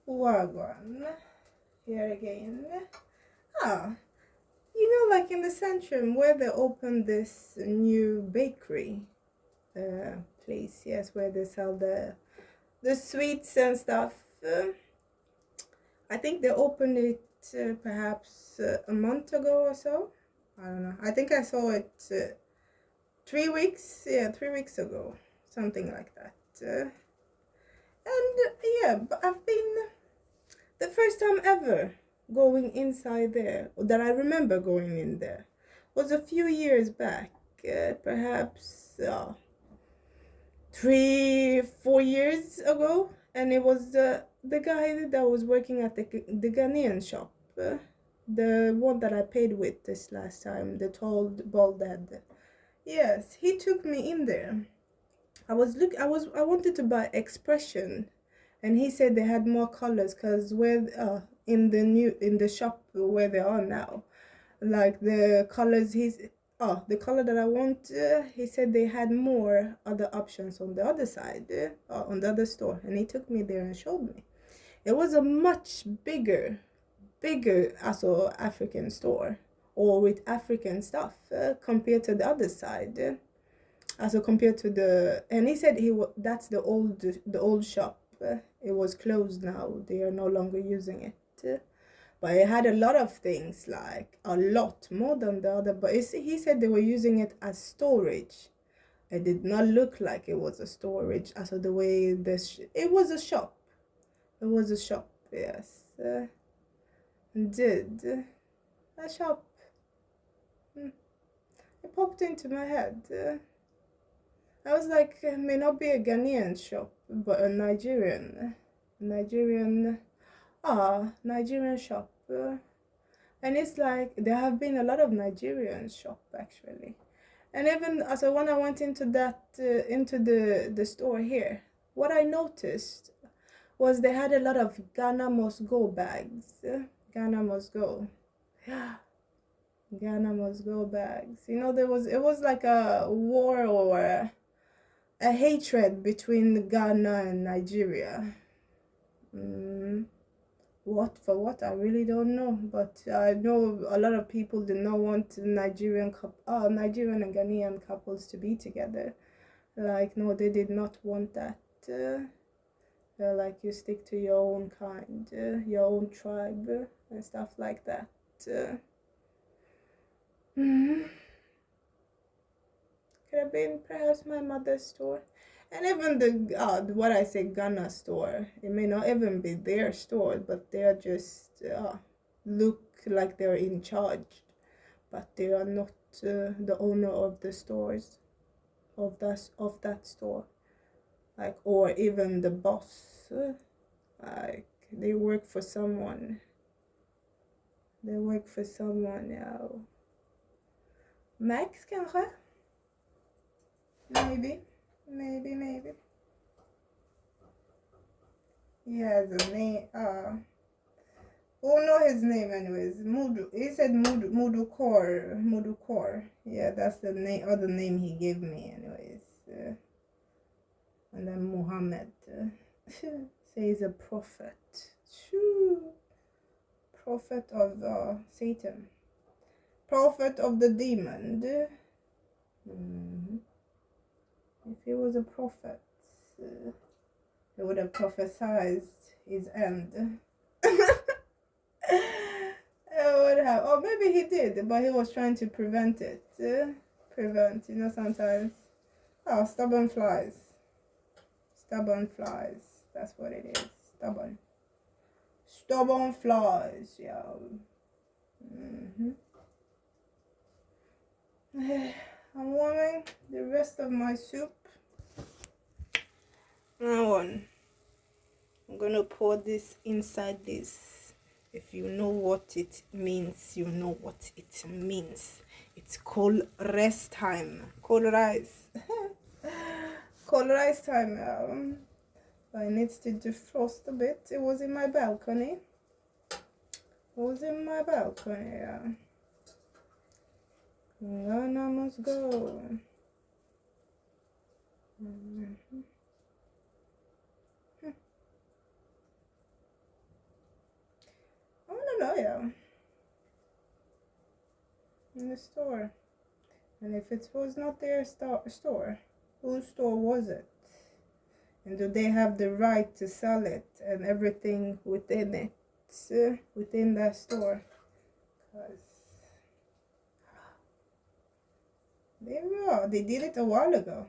Wagwan. Here again. Ah, like in the Centrum where they opened this new bakery place, yes, where they sell the sweets and stuff. I think they opened it perhaps a month ago or so. I don't know. I think I saw it 3 weeks, yeah, 3 weeks ago, something like that. And yeah, but I've been the first time ever going inside there, that I remember going in there, was a few years back, perhaps 3, 4 years ago, and it was the guy that was working at the Ghanaian shop, the one that I paid with this last time, the tall bald head. Yes, he took me in there. I wanted to buy Expression, and he said they had more colors because where in the shop where they are now, like the color that I want, he said they had more other options on the other side, on the other store, and he took me there and showed me. It was a much bigger also African store, or with African stuff, compared to the other side, also compared to and he said that's the old shop. It was closed now. They are no longer using it. But it had a lot of things, like a lot more than the other. But he said they were using it as storage. It did not look like it was a storage. Also, the way it was a shop. It was a shop. Yes, did a shop. It popped into my head. I was like, it may not be a Ghanaian shop, but a Nigerian shop. And it's like there have been a lot of Nigerian shop actually. And even so, when I went into the store here, what I noticed was they had a lot of Ghana must go bags. Ghana must go. Yeah. Ghana must go bags. It was like a war or a hatred between Ghana and Nigeria. What for what? I really don't know, but I know a lot of people do not want Nigerian and Ghanaian couples to be together. Like, no, they did not want that. They're like, you stick to your own kind, your own tribe, and stuff like that. Mm-hmm. Could have been perhaps my mother's store. And even what I say, Ghana store, it may not even be their store, but they are just look like they're in charge, but they are not the owner of the stores, of that store, like, or even the boss. Like, they work for someone. They work for someone, yeah. Max kanske? Maybe. He has a name. Oh, know his name anyways. Mudu. He said Mudu Kor. Yeah, that's the name, other name he gave me anyways. And then Muhammad. Say he's a prophet. Prophet of Satan. Prophet of the demon. If he was a prophet, he would have prophesied his end. Would have. Or maybe he did, but he was trying to prevent it. Sometimes. Oh, stubborn flies. Stubborn flies. That's what it is. Stubborn. Stubborn flies, yeah. I'm warming the rest of my soup. Now on. I'm gonna pour this inside this. If you know what it means, you know what it means. It's cold rice time. Cold rice. Cold rice time. I need to defrost a bit. It was in my balcony. Yeah. And I must go. Oh yeah, in the store. And if it was not their store, whose store was it? And do they have the right to sell it and everything within it, within that store? Because they did it a while ago.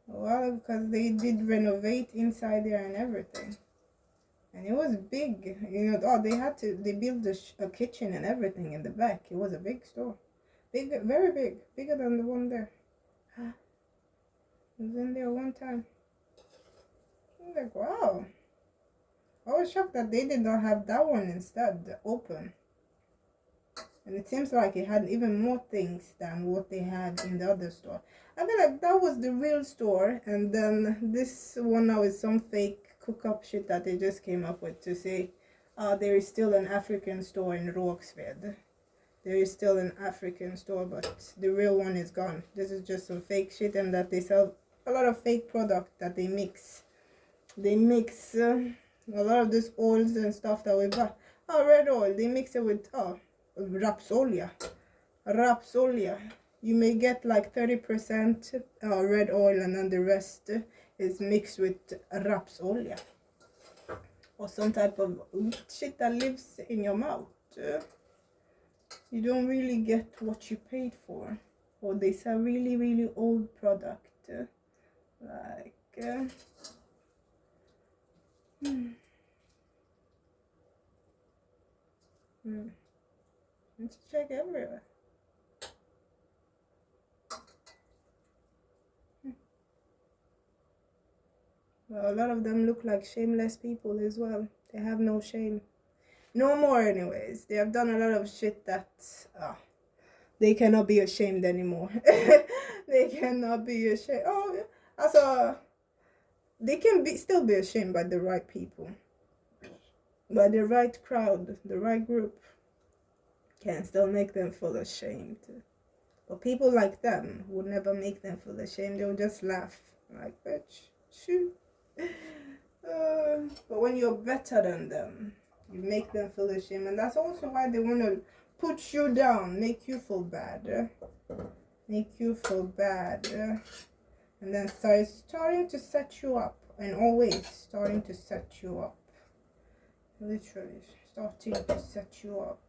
Because they did renovate inside there and everything. And it was big. You know, they built a kitchen and everything in the back. It was a big store. Big, very big. Bigger than the one there. I was in there one time. I was like, wow. I was shocked that they did not have that one instead, open. And it seems like it had even more things than what they had in the other store. I feel like that was the real store, and then this one now is some fake cook-up shit that they just came up with to say, there is still an African store in Rågsved. There is still an African store, but the real one is gone. This is just some fake shit, and that they sell a lot of fake product that they mix. They mix a lot of these oils and stuff that we buy. Red oil, they mix it with rapsolia. You may get like 30% red oil, and then the rest is mixed with rapsolia or some type of shit that lives in your mouth. You don't really get what you paid for, or they sell really old product like let's check everywhere. Well, a lot of them look like shameless people as well. They have no shame. No more anyways. They have done a lot of shit that they cannot be ashamed anymore. They cannot be ashamed. Oh, also, they can still be ashamed by the right people. By the right crowd, the right group can still make them feel ashamed. But people like them would never make them feel ashamed. They'll just laugh. Like, bitch, shoot. But when you're better than them, you make them feel ashamed. And that's also why they want to put you down, make you feel bad. Make you feel bad. And then starting to set you up. And always starting to set you up. Literally starting to set you up.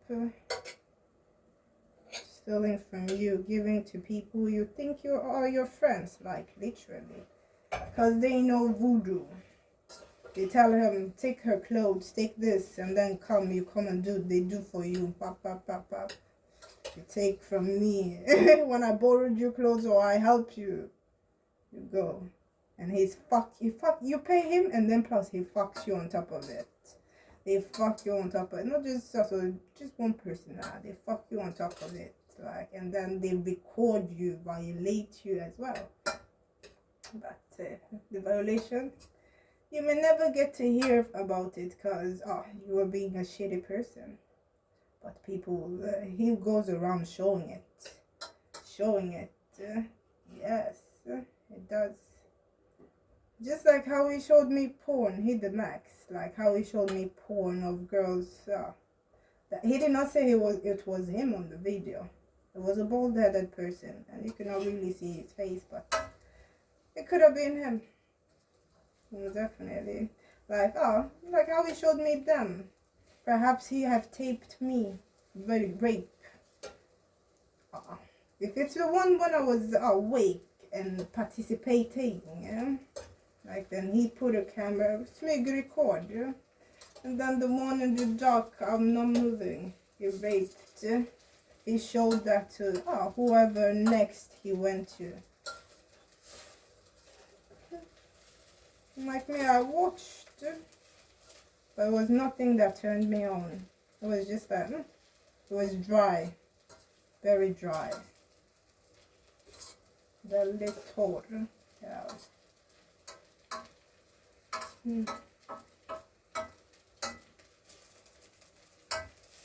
Stealing from you, giving to people you think you are your friends. Like, literally. Because they know voodoo. They tell him, take her clothes, take this, and then you come and they do for you. Pop, pop, pop, pop. You take from me. When I borrowed your clothes or I help you, you go. And you pay him, and then plus he fucks you on top of it. They fuck you on top of it. Not just one person, they fuck you on top of it. Like, and then they record you, violate you as well. But the violation, you may never get to hear about it because you are being a shitty person. But people, he goes around showing it. Yes, it does. Just like how he showed me porn, he the max. Like how he showed me porn of girls. That he did not say it was him on the video. It was a bald-headed person, and you cannot really see his face, but it could have been him. Definitely. Like how he showed me them. Perhaps he have taped me. Very rape. If it's the one when I was awake and participating, yeah? Like then he put a camera, smig record, yeah? And then the one in the dark, I'm not moving. He raped. Yeah? He showed that to whoever next he went to. Like me, I watched, but it was nothing that turned me on. It was just that it was dry, very dry. Väldigt torr. Ja.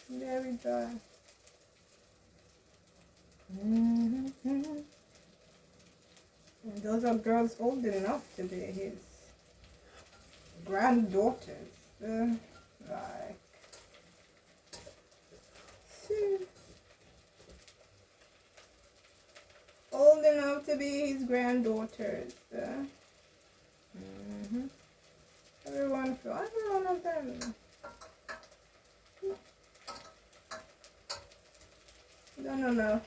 Very dry. And those are girls old enough to be his granddaughters. Like, granddaughters. Mhm. Every one of them. No.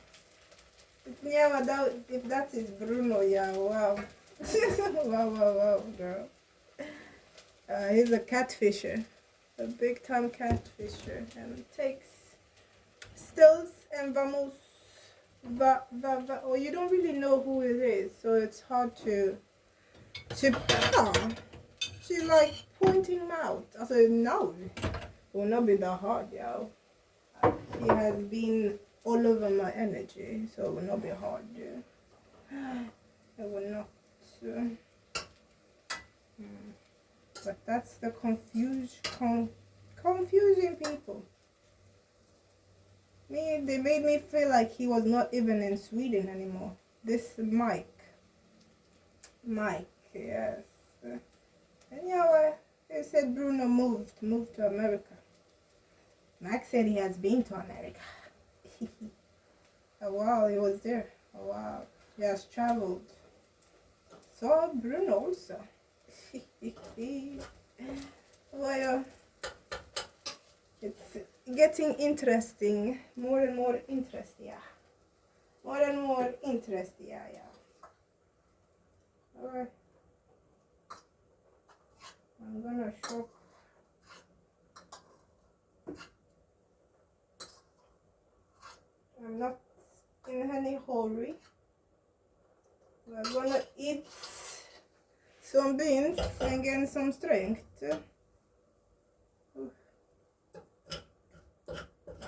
Yeah, if that is Bruno, yeah, wow. Wow, girl. He's a catfisher, a big time catfisher, and takes stills and vamos. Well, you don't really know who it is, so it's hard to like pointing him out. I said no, it will not be that hard, yo. He has been all over my energy, so it will not be hard, yeah. It will not. But that's the confusing people. They made me feel like he was not even in Sweden anymore. This Mike, yes. And you know what? They said Bruno moved to America. Max said he has been to America. Oh wow, he was there. Oh wow, he has traveled. So Bruno also. Well, it's getting interesting, more and more interest, yeah. More and more interest, yeah. Alright. I'm gonna shop. I'm not in any hurry. We're gonna eat some beans and get some strength.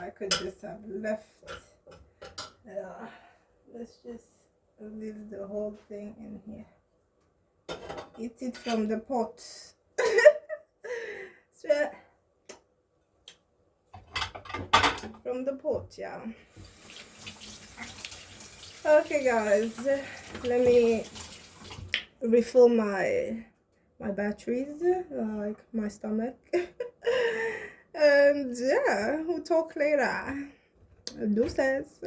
I could just have left. Let's just leave the whole thing in here. Eat it from the pot. So, from the pot, yeah. Okay, guys, let me refill my batteries, like my stomach. And yeah, we'll talk later. Deuces.